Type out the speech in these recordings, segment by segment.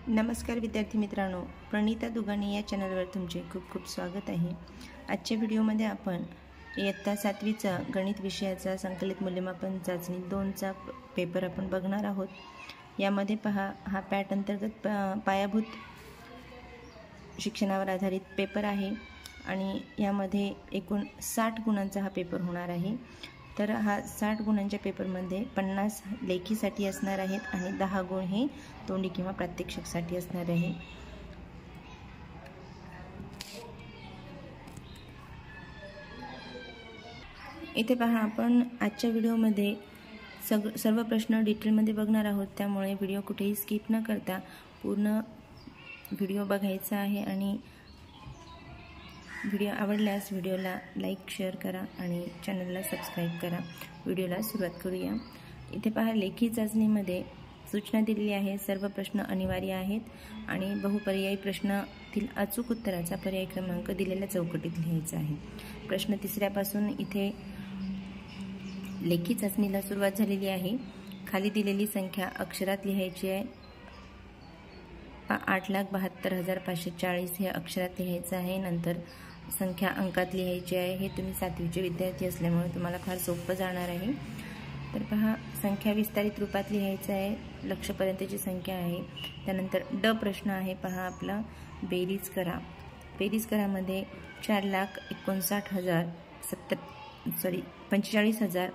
नमस्कार विद्यार्थी मित्रांनो, प्रणिता दुगाणे या चॅनलवर तुमचे खूप खूप स्वागत आहे। आजच्या व्हिडिओमध्ये आपण इयत्ता 7वीचा गणित विषयाचा संकलित मूल्यमापन चाचणी 2चा पेपर आपण बघणार आहोत। यामध्ये पहा, हा पॅट अंतर्गत पायाभूत शिक्षणावर आधारित पेपर आहे आणि यामध्ये एकूण 60 गुणांचा हा पेपर होणार आहे। तर हा 60 गुणांच्या पेपरमध्ये 50 लेखीसाठी असणार आहेत आणि 10 गुण हे तोंडी किंवा प्रात्यक्षिकसाठी असणार आहे। इथे पहा, आपण आजच्या व्हिडिओमध्ये सर्व प्रश्न डिटेलमध्ये बघणार आहोत, त्यामुळे व्हिडिओ कुठेही स्किप न करता पूर्ण व्हिडिओ बघायचा आहे आणि व्हिडिओ आवडल्यास व्हिडिओला लाईक शेअर करा आणि चॅनलला सबस्क्राईब करा। व्हिडिओला सुरुवात करूया। इथे पहा, लेखी चाचणीमध्ये सूचना दिलेली आहे। सर्व प्रश्न अनिवार्य आहेत आणि बहुपर्यायी प्रश्नातील अचूक उत्तराचा पर्याय क्रमांक दिलेल्या चौकटीत लिहायचा आहे। प्रश्न 3पासून इथे लेखी चाचणीला सुरुवात झालेली आहे। खाली दिलेली संख्या अक्षरात लिहायची आहे। 8,72,540 हे अक्षरात लिहायचं आहे। नंतर संख्या अंकात लिहायची आहे। हे तुम्ही 7वीचे विद्यार्थी असल्यामुळे तुम्हाला फार सोपं जाणार आहे। तर पहा, संख्या विस्तारित रूपात लिहायचं आहे। लक्षपर्यंतची संख्या आहे। त्यानंतर ड प्रश्न आहे। पहा आपला, बेरीज करा। बेरीज करामध्ये 4,59,000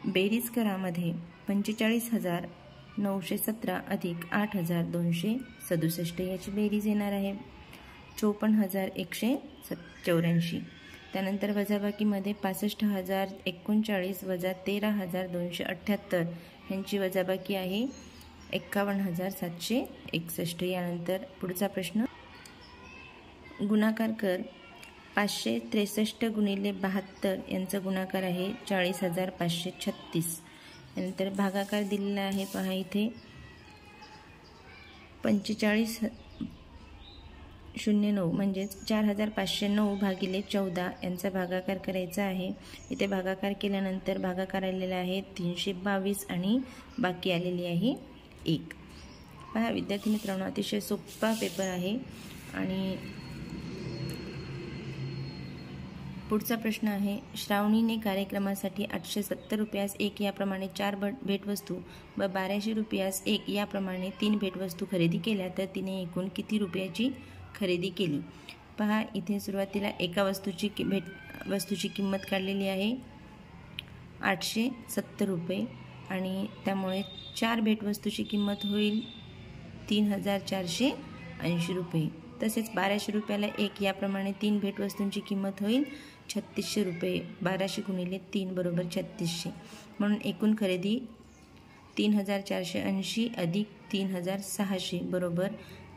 बेरीज करामध्ये 45,917 अधिक 8,267 याची बेरीज येणार आहे 54,184। त्यानंतर वजाबाकीमध्ये 65,039 वजा 13,278 यांची वजाबाकी आहे 51,761। यानंतर पुढचा प्रश्न, गुणाकार कर। 563 गुणिले 72 यांचा गुणाकार आहे 40,536। यानंतर भागाकार दिलेला आहे। पहा इथे 4509 म्हणजेच 4,509 भागिले 14 यांचा भागाकार करायचा आहे। इथे भागाकार केल्यानंतर भागाकार आलेला आहे 322 आणि बाकी आलेली आहे 1। पहा विद्यार्थी मित्रांनो, अतिशय सोपा पेपर आहे। आणि पुढचा प्रश्न आहे, श्रावणीने कार्यक्रमासाठी 870 रुपयास 1 याप्रमाणे 4 भेटवस्तू व 1200 रुपयास 1 याप्रमाणे 3 भेटवस्तू खरेदी केल्या, तर तिने एकूण किती रुपयाची खरेदी केली? पहा, इथे सुरुवातीला एका वस्तूची किंमत काढलेली आहे 870 रुपये आणि त्यामुळे 4 भेटवस्तूची किंमत होईल 3,480 रुपये। तसेच 1200 रुपयाला 1 याप्रमाणे 3 भेटवस्तूंची किंमत होईल 3,600 रुपये। 1200 गुणिले 3 बरोबर 3,600, म्हणून एकूण खरेदी 3,480 अधिक 3,600 बरोबर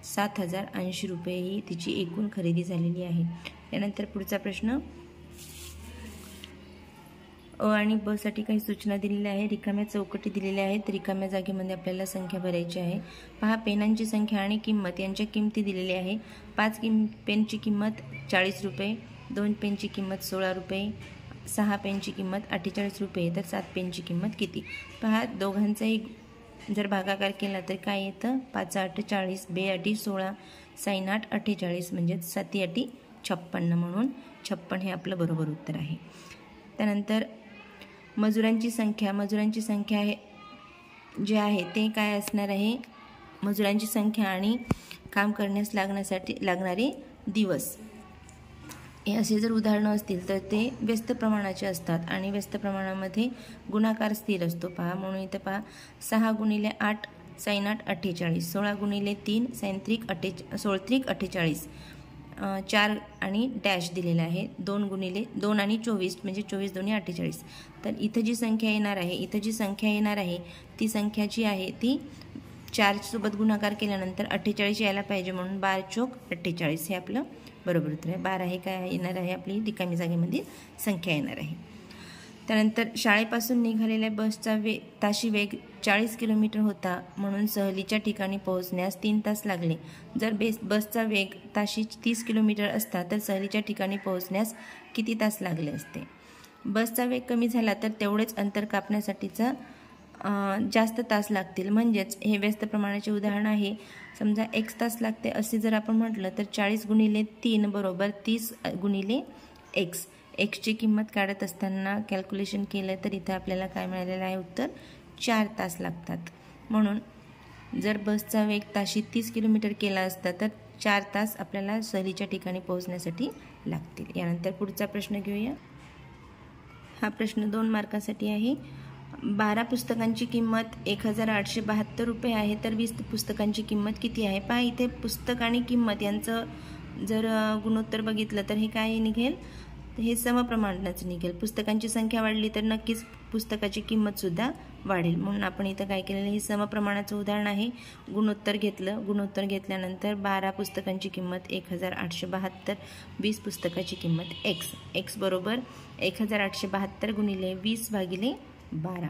7,080 रुपये ही तिची एकूण खरेदी झालेली आहे। त्यानंतर पुढचा प्रश्न, अ आणि ब साठी काही सूचना दिलेल्या आहे। रिकाम्या चौकटी दिलेल्या आहेत। रिकाम्या जागेमध्ये आपल्याला संख्या भरायची आहे। पहा, पेनांची संख्या आणि किंमत यांच्या किमती दिलेल्या आहे। 5 पेनची किंमत 40 रुपये, 2 पेनची किंमत 16 रुपये, 6 पेनची किंमत 48 रुपये, तर 7 पेनची किंमत किती? पहा, दोघांचाही जर भागाकार केला तर काय येतं? 5 8 40, 2 8 16, 6 8 48 म्हणजे 7 8 56, म्हणून 56 हे आपलं बरोबर उत्तर आहे। त्यानंतर मजुरांची संख्या जे आहे ते काय असणार आहे? मजुरांची संख्या आणि काम करण्यास लागणारे दिवस, हे असे जर उदाहरणं असतील तर ते व्यस्त प्रमाणाचे असतात आणि व्यस्त प्रमाणामध्ये गुणाकार स्थिर असतो। पहा, म्हणून इथं पहा, 6 गुणिले 8 sin 8 48, 16 गुणिले 3 sin 3 48, 4 आणि डॅश दिलेला आहे, 2 गुणिले 2 आणि 24 म्हणजे 24 दोन्ही 48। तर इथं जी संख्या येणार आहे ती संख्या जी आहे ती 4 सोबत गुणाकार केल्यानंतर 48 यायला पाहिजे, म्हणून 12 चोक 48 हे आपलं बरोबर उत्तर आहे। 12 हे काय येणार आहे? आपली रिकामी जागेमध्ये संख्या येणार आहे। त्यानंतर शाळेपासून निघालेल्या बसचा ताशी वेग 40 किलोमीटर होता, म्हणून सहलीच्या ठिकाणी पोहोचण्यास 3 तास लागले। जर बसचा वेग ताशी 30 किलोमीटर असता तर सहलीच्या ठिकाणी पोहोचण्यास किती तास लागले असते? बसचा वेग कमी झाला तर तेवढेच अंतर कापण्यासाठीचा जास्त तास लागतील. म्हणजेच हे व्यस्त प्रमाणाचे उदाहरण आहे. समजा x तास लागते असे जर आपण म्हटलं तर 40 गुणिले 3 बरोबर 30 गुणिले x. ची किंमत काढत असताना कॅल्क्युलेशन केलं तर इथं आपल्याला काय मिळालेलं आहे उत्तर 4 तास लागतात. म्हणून जर बसचा वेग ताशी 30 किलोमीटर केला असता तर 4 तास आपल्याला सहलीच्या ठिकाणी पोहोचण्यासाठी लागतील. यानंतर पुढचा प्रश्न घेऊया. हा प्रश्न 2 मार्कासाठी आहे. 12 पुस्तकांची किंमत 1872 रुपये आहे तर 20 पुस्तकांची किंमत किती आहे? पहा इथे पुस्तक आणि किंमत यांचं जर गुणोत्तर बघितलं तर हे काय निघेल? हे समप्रमाणाचं निघेल. पुस्तकांची संख्या वाढली तर नक्कीच पुस्तकाची किंमतसुद्धा वाढेल. म्हणून आपण इथं काय केलेलं हे समप्रमाणाचं उदाहरण आहे. गुणोत्तर घेतलं. गुणोत्तर घेतल्यानंतर 12 पुस्तकांची किंमत 1872, 20 पुस्तकाची किंमत x बरोबर 1872 गुणिले 20 भागिले 12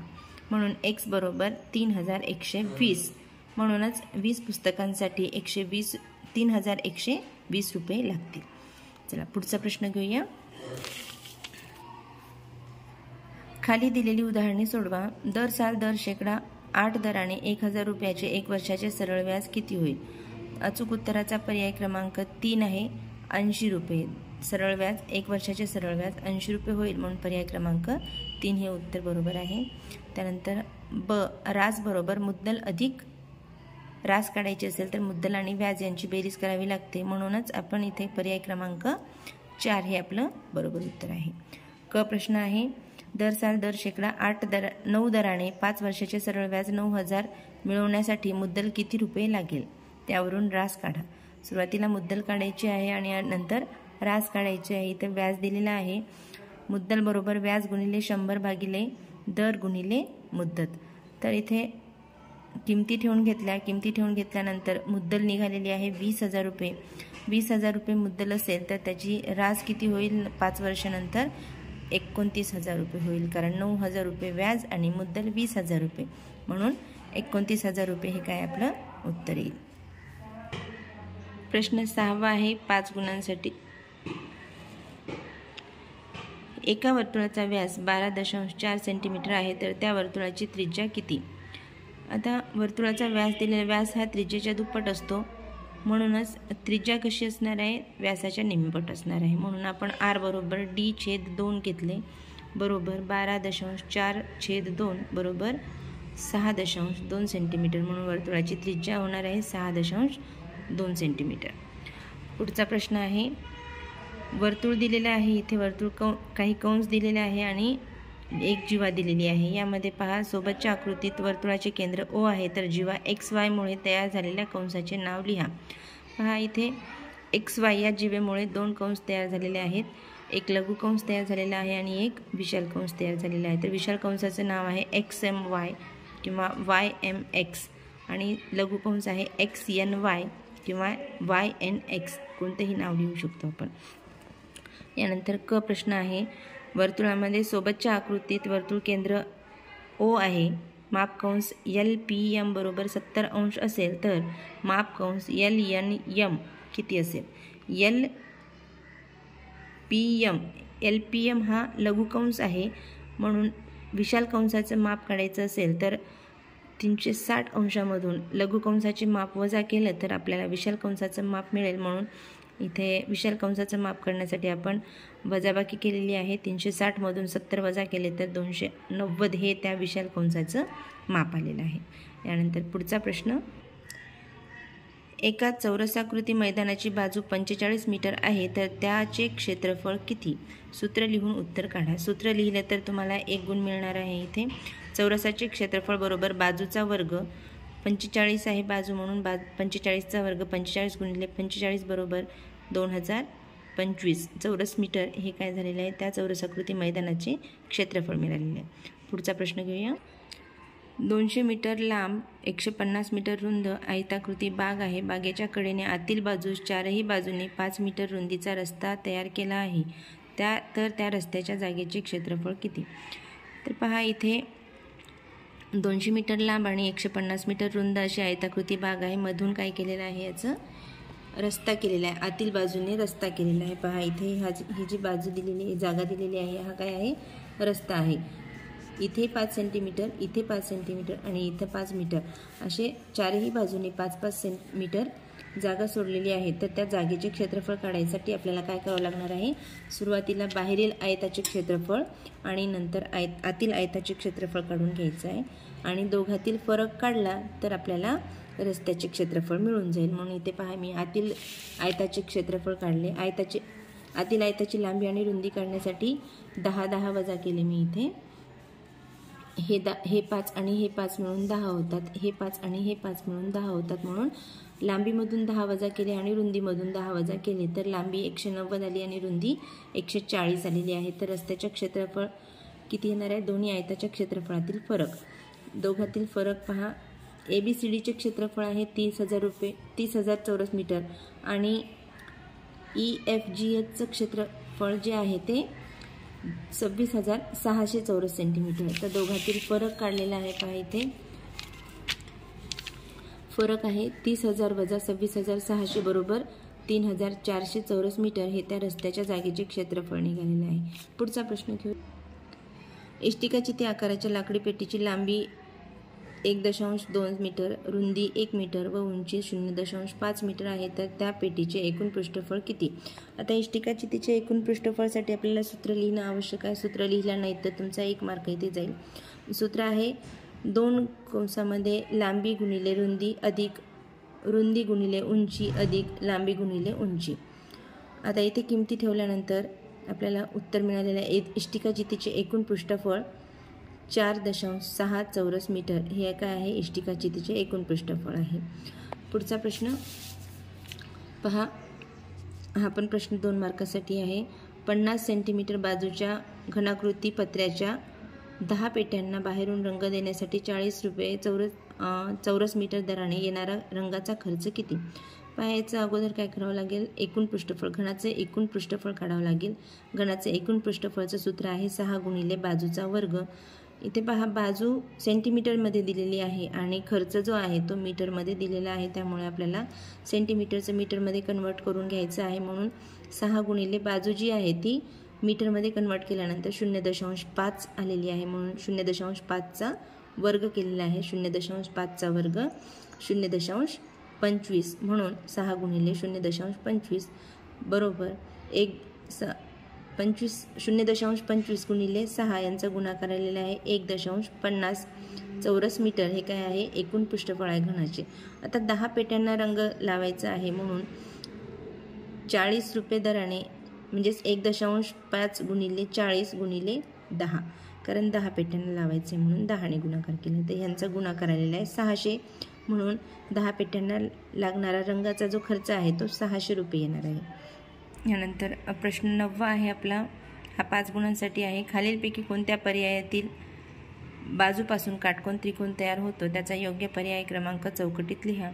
म्हणून x बरोबर 3120. म्हणूनच 20 पुस्तकांसाठी 3120 रुपये लागतील. चला पुढचा प्रश्न घेऊया. खाली दिलेली उदाहरणे सोडवा. दर साल दर शेकडा 8 दराने 1000 रुपयाचे 1 वर्षाचे सरळ व्याज किती होईल? अचूक उत्तराचा पर्याय क्रमांक 3 आहे 80 रुपये. सरळ व्याज 1 वर्षाचे सरळ व्याज 80 रुपये होईल म्हणून पर्याय क्रमांक 3 हे उत्तर बरोबर आहे. त्यानंतर ब रास बरोबर मुद्दल अधिक रास काढायची असेल तर मुद्दल आणि व्याज यांची बेरीज करावी लागते. म्हणूनच आपण इथे पर्याय क्रमांक 4 हे आपलं बरोबर उत्तर आहे. क प्रश्न आहे. दर साल दर शेकडा 9 दराने 5 वर्षाचे सरळ व्याज 9000 मिळवण्यासाठी मुद्दल किती रुपये लागेल? त्यावरून रास काढा. सुरुवातीला मुद्दल काढायची आहे आणि नंतर रास काढायची आहे. इथे व्याज दिलेला आहे. मुद्दल बरोबर व्याज गुणिले 100 भागिले दर गुणिले मुद्दत. तर इथे किमती ठेवून घेतल्यानंतर मुद्दल निघालेली आहे 20,000 रुपये. 20,000 रुपये मुद्दल असेल तर त्याची रास किती होईल? 5 वर्षानंतर 29,000 रुपये होईल. कारण 9,000 रुपये व्याज आणि मुद्दल 20,000 रुपये म्हणून 29,000 रुपये हे काय आपलं उत्तर येईल. प्रश्न 6 आहे 5 गुणांसाठी. एका वर्तुळाचा व्यास 12.4 सेंटीमीटर आहे तर त्या वर्तुळाची त्रिज्या किती? आता वर्तुळाचा व्यास दिलेला व्यास हा त्रिज्येच्या दुप्पट असतो. म्हणूनच त्रिज्या कशी असणार आहे? व्यासाच्या निम्मपट असणार आहे. म्हणून आपण r बरोबर d/2 घेतले बरोबर 12.4/2 बरोबर 6.2 सेंटीमीटर म्हणून वर्तुळाची त्रिज्या होणार आहे 6.2 सेंटीमीटर. पुढचा प्रश्न आहे. वर्तुळ दिलेलं आहे. इथे वर्तुळ काही कंस दिलेले आहे आणि एक जीवा दिलेली आहे. यामध्ये पहा सोबतच्या आकृतीत वर्तुळाचे केंद्र O आहे तर जीवा XY मुळे तयार झालेल्या कंसाचे नाव लिहा. पहा इथे XY या जीवेमुळे 2 कंस तयार झालेले आहेत. एक लघु कंस तयार झालेला आहे आणि एक विशाल कंस तयार झालेला आहे. तर विशाल कंसाचं नाव आहे XMY किंवा YMX आणि लघु कंस आहे XNY किंवा YNX. कोणतेही नाव लिहू शकतो आपण. यानंतर क प्रश्न आहे. वर्तुळामध्ये सोबतच्या आकृतीत वर्तुळ केंद्र O आहे. माप कंस LPM बरोबर 70 अंश असेल तर माप कंस LNM किती असेल? LPM हा लघु कंस आहे. म्हणून विशाल कंसाचं माप काढायचं असेल तर 360 अंशामधून लघु कंसाचे माप वजा केलं तर आपल्याला विशाल कंसाचं माप मिळेल. म्हणून इथे विशाल कंसाचं माप करण्यासाठी आपण वजाबाकी केलेली आहे. 360 मधून 70 वजा केले तर 290 हे त्या विशाल कंसाचं माप आलेलं आहे. यानंतर पुढचा प्रश्न. एका चौरसाकृती मैदानाची बाजू 45 मीटर आहे तर त्याचे क्षेत्रफळ किती? सूत्र लिहून उत्तर काढा. सूत्र लिहिलं तर तुम्हाला 1 गुण मिळणार आहे. इथे चौरसाचे क्षेत्रफळ बरोबर बाजूचा वर्ग 45 आहे बाजू म्हणून 45चा वर्ग 45 गुणिले 45 बरोबर 2025 चौरस मीटर हे काय झालेलं आहे? त्या चौरसाकृती मैदानाचे क्षेत्रफळ मिळालेले आहे. पुढचा प्रश्न घेऊया. 200 मीटर लांब 150 मीटर रुंद आयताकृती बाग आहे. बागेच्या कडेने आतील बाजूस 4ही बाजूंनी 5 मीटर रुंदीचा रस्ता तयार केला आहे. त्या रस्त्याच्या जागेचे क्षेत्रफळ किती? तर पहा इथे 200 मीटर लांब आणि 150 मीटर रुंद अशी आयताकृती बाग आहे. मधून काय केलेलं आहे? याचं रस्ता केलेला आहे. आतील बाजूने रस्ता केलेला आहे. पहा इथे ही जी बाजू दिलेली जागा दिलेली आहे हा काय आहे? रस्ता आहे. इथे 5 सेंटीमीटर, इथे 5 सेंटीमीटर आणि इथं 5 मीटर असे चारही बाजूने 5-5 सेंटीमीटर जागा सोडलेली आहे. तर त्या जागेचे क्षेत्रफळ काढायसाठी आपल्याला काय करावं लागणार आहे, सुरुवातीला बाहेरील आयताचे क्षेत्रफळ आणि नंतर आतील आयताचे क्षेत्रफळ काढून घ्यायचं आहे आणि दोघातील फरक काढला तर आपल्याला रस्त्याचे क्षेत्रफळ मिळून जाईल. म्हणून इथे पहा मी आतील आयताचे क्षेत्रफळ काढले. आतील आयताची लांबी आणि रुंदी काढण्यासाठी 10-10 वजा केले मी इथे. हे 5 आणि हे 5 मिळून 10 होतात, हे 5 आणि हे 5 मिळून 10 होतात. म्हणून लांबीमधून 10 वजा केले आणि रुंदीमधून 10 वजा केले तर लांबी 190 आली आणि रुंदी 140 आलेली आहे. तर रस्त्याचे क्षेत्रफळ किती येणार आहे, दोन्ही आयताच्या क्षेत्रफळातील फरक. दोघातील फरक पहा, ABCDचे क्षेत्रफळ आहे 30,000 चौरस मीटर आणि EFGHचं क्षेत्रफळ जे आहे ते 26,600 चौरस सेंटीमीटर. तर दोघातील फरक काढलेला आहे पहा इथे. फरक आहे 30,000 वजा 26,600 बरोबर 3,400 चौरस मीटर. हे त्या रस्त्याच्या जागेचे क्षेत्रफळ निघालेले आहे. पुढचा प्रश्न घेऊ. इष्टिका चिती आकाराच्या लाकडी पेटीची लांबी 1.2 मीटर, रुंदी 1 मीटर व उंची 0.5 मीटर आहे. तर त्या पेटीचे एकूण पृष्ठफळ किती. आता इष्टिका चितीचे एकूण पृष्ठफळासाठी आपल्याला सूत्र लिहिणं आवश्यक आहे. सूत्र लिहिलं नाही तर तुमचा 1 मार्क इथे जाईल. सूत्र आहे 2 कंसामध्ये लांबी गुणिले रुंदी अधिक रुंदी गुणिले उंची अधिक लांबी गुणिले उंची. आता इथे किमती ठेवल्यानंतर आपल्याला उत्तर मिळालेलं आहे. इष्टिका चितीचे एकूण पृष्ठफळ 4.6 चौरस मीटर हे काय आहे, इष्टिका चितीचे एकूण पृष्ठफळ आहे. पुढचा प्रश्न पहा, हा पण प्रश्न 2 मार्कासाठी आहे. 50 सेंटीमीटर बाजूच्या घनाकृती पत्र्याच्या 10 पेट्यांना बाहेरून रंग देण्यासाठी 40 रुपये चौरस मीटर दराने येणारा रंगाचा खर्च किती. पाहायचं अगोदर काय करावं लागेल, एकूण पृष्ठफळ, घनाचे एकूण पृष्ठफळ काढावं लागेल. घनाचे एकूण पृष्ठफळचं सूत्र आहे 6 गुणिले बाजूचा वर्ग. इथे पहा बाजू सेंटीमीटरमध्ये दिलेली आहे आणि खर्च जो आहे तो मीटरमध्ये दिलेला आहे. त्यामुळे आपल्याला सेंटीमीटरचं मीटरमध्ये कन्वर्ट करून घ्यायचं आहे. म्हणून 6 गुणिले बाजू जी आहे ती मीटरमध्ये कन्वर्ट केल्यानंतर 0.5 आलेली आहे. म्हणून 0.5चा वर्ग केलेला आहे. 0.5चा वर्ग 0.25 म्हणून 6 गुणिले 0.25 बरोबर 0.25 गुणिले 6 यांचा गुणाकार आलेला आहे 1.50 चौरस मीटर. हे काय आहे, एकूण पृष्ठफळ आहे घनाचे. आता 10 पेट्यांना रंग लावायचा आहे म्हणून 40 रुपये दराने म्हणजेच 1.5 गुणिले 40 गुणिले 10, कारण 10 पेट्यांना लावायचे म्हणून 10ने गुणाकार केला. तर ह्यांचा गुणाकार आलेला आहे 600. म्हणून 10 पेट्यांना लागणारा रंगाचा जो खर्च आहे तो 600 रुपये येणार आहे. यानंतर प्रश्न 9 आहे आपला. हा 5 गुणांसाठी आहे. खालीलपैकी कोणत्या पर्यायातील बाजूपासून काटकोन त्रिकोण तयार होतो त्याचा योग्य पर्याय क्रमांक चौकटीत लिहा.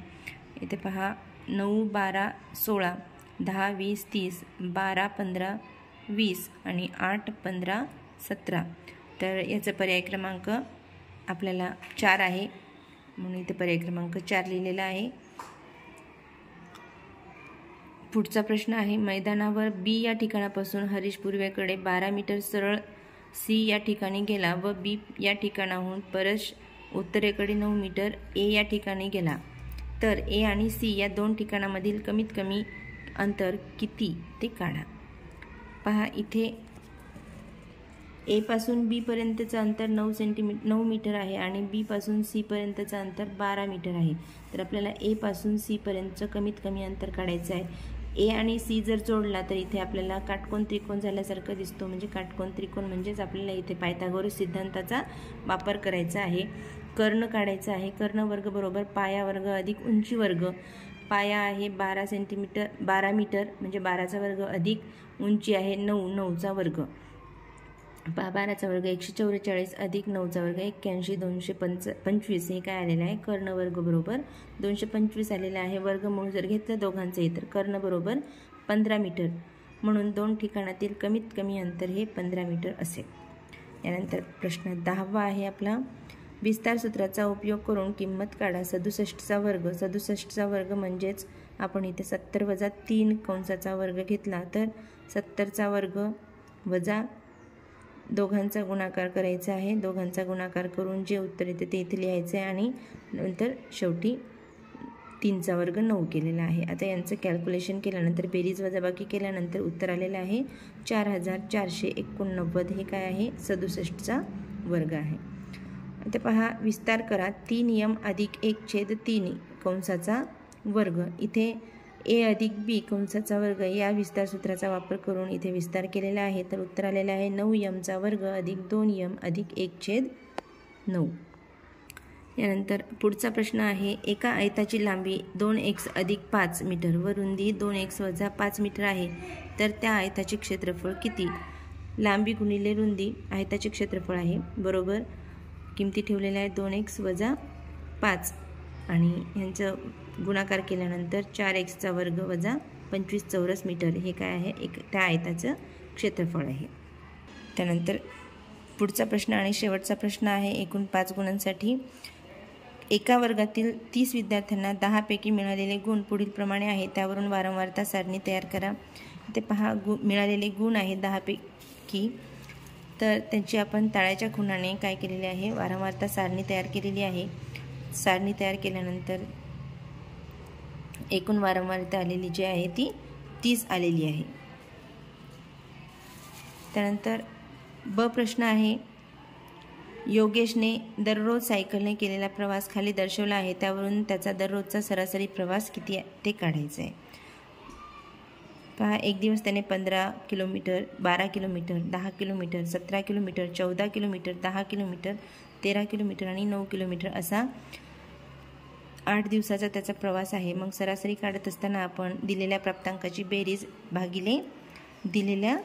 इथे पहा 9, 12, 16, 10, 20, 30, 12, 15, 20 आणि 8, 15, 17. तर याचा पर्याय क्रमांक आपल्याला 4 आहे. म्हणून इथे पर्याय क्रमांक 4 लिहिलेला आहे. पुढचा प्रश्न आहे. मैदानावर बी या ठिकाणापासून हरीश पूर्वेकडे 12 मीटर सरळ सी या ठिकाणी गेला व बी या ठिकाणाहून परश उत्तरेकडे 9 मीटर ए या ठिकाणी गेला. तर ए आणि सी या 2 ठिकाणामधील कमीत कमी अंतर किती ते काढा. पहा इथे ए पासून बी पर्यंतचं अंतर 9 मीटर आहे आणि बी पासून सी पर्यंतचं अंतर 12 मीटर आहे. तर आपल्याला ए पासून सी पर्यंतचं कमीत कमी अंतर काढायचं आहे. ए आणि सी जर जोडला तर इथे आपल्याला काटकोन त्रिकोण झाल्यासारखं दिसतो. म्हणजे काटकोन त्रिकोण म्हणजेच आपल्याला इथे पायथागोरस सिद्धांताचा वापर करायचा आहे. कर्ण काढायचा आहे. कर्ण वर्ग बरोबर पाया वर्ग अधिक उंची वर्ग. पाया आहे 12 मीटर म्हणजे 12चा वर्ग अधिक उंची आहे 9चा वर्ग. 12चा वर्ग 144 अधिक 9चा वर्ग 81, 225 हे काय आलेलं आहे, कर्ण वर्ग बरोबर 225 आलेलं आहे. वर्गमूळ जर घेतलं दोघांचे तर कर्ण बरोबर 15 मीटर. म्हणून 2 ठिकाणातील कमीत कमी अंतर हे 15 मीटर असेल. यानंतर प्रश्न 10 आहे आपला. विस्तार सूत्राचा उपयोग करून किंमत काढा. 67चा वर्ग. 67चा वर्ग म्हणजेच आपण इथे 70 वजा 3 कंसाचा वर्ग घेतला तर 70चा वर्ग वजा दोघांचा गुणाकार करायचा आहे. दोघांचा गुणाकार करून जे उत्तर येते ते इथे लिहायचं आहे आणि नंतर शेवटी 3चा वर्ग 9 केलेला आहे. आता यांचं कॅल्क्युलेशन केल्यानंतर बेरीज वजाबाकी केल्यानंतर उत्तर आलेलं आहे 4489. हे काय आहे? 67चा वर्ग आहे. आता पहा, विस्तार करा. 3m अधिक 1/3 कंसाचा वर्ग. इथे a अधिक b कंसाचा वर्ग या विस्तार सूत्राचा वापर करून इथे विस्तार केलेला आहे. तर उत्तर आलेलं आहे 9mचा वर्ग अधिक 2m अधिक 1/9. यानंतर पुढचा प्रश्न आहे, एका आयताची लांबी 2x अधिक 5 मीटर व रुंदी 2x वजा 5 मीटर आहे, तर त्या आयताचे क्षेत्रफळ किती? लांबी गुणिले रुंदी आयताचे क्षेत्रफळ आहे, बरोबर. किमती ठेवलेल्या आहेत 2x वजा 5 आणि यांचं गुणाकार केल्यानंतर 4x वर्ग वजा 25 चौरस मीटर हे काय आहे? त्या आयताचं क्षेत्रफळ आहे. त्यानंतर पुढचा प्रश्न आणि शेवटचा प्रश्न आहे एकूण 5 गुणांसाठी. एका वर्गातील 30 विद्यार्थ्यांना 10 पैकी मिळालेले गुण पुढील प्रमाणे आहे. त्यावरून वारंवारता सारणी तयार करा. ते पहा, मिळालेले गुण आहे 10 पैकी, तर त्यांची आपण तळाच्या खुणाने काय केलेले आहे? वारंवारता सारणी तयार केलेली आहे. सारणी तयार केल्यानंतर एकूण वारंवारता आलेली जी आहे ती 30 आलेली आहे. त्यानंतर ब प्रश्न आहे, योगेशने दररोज सायकलने केलेला प्रवास खाली दर्शवला आहे. त्यावरून त्याचा दररोजचा सरासरी प्रवास किती आहे ते काढायचं आहे. पहा, एक दिवस त्याने 15 kilometre, 12 kilometre, 10 kilometre, 17 kilometre, 14 kilometre, 10 kilometre, 13 kilometre आणि 9 किलोमीटर असा 8 दिवसाचा त्याचा प्रवास आहे. मग सरासरी काढत असताना आपण दिलेल्या प्राप्तांकाची बेरीज भागिले दिलेल्या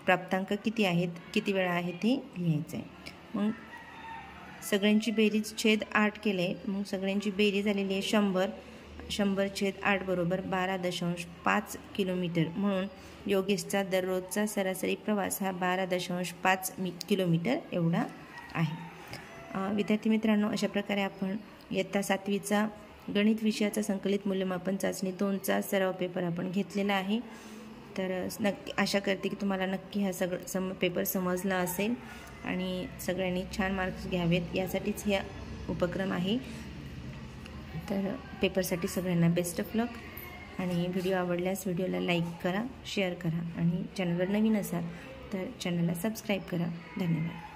प्राप्तांक किती आहेत, किती वेळा आहेत ते लिहायचं आहे. मग सगळ्यांची बेरीज छेद 8 केले. मग सगळ्यांची बेरीज आलेली आहे 100. 100 छेद 8 बरोबर 12.5 किलोमीटर. म्हणून योगेशचा दररोजचा सरासरी प्रवास हा 12.5 किलोमीटर एवढा आहे. विद्यार्थी मित्रांनो, अशा प्रकारे आपण इयत्ता 7वीचा गणित विषयाचा संकलित मूल्यमापन चाचणी 2चा सराव पेपर आपण घेतलेला आहे. तर नक्की आशा करते की तुम्हाला नक्की हा पेपर समजला असेल आणि सगळ्यांनी छान मार्क्स घ्यावेत यासाठीच हे उपक्रम आहे. तर पेपरसाठी सगळ्यांना बेस्ट ऑफ लक. आणि व्हिडिओ आवडल्यास व्हिडिओला लाईक करा, शेअर करा आणि चॅनलवर नवीन असाल तर चॅनलला सबस्क्राईब करा. धन्यवाद.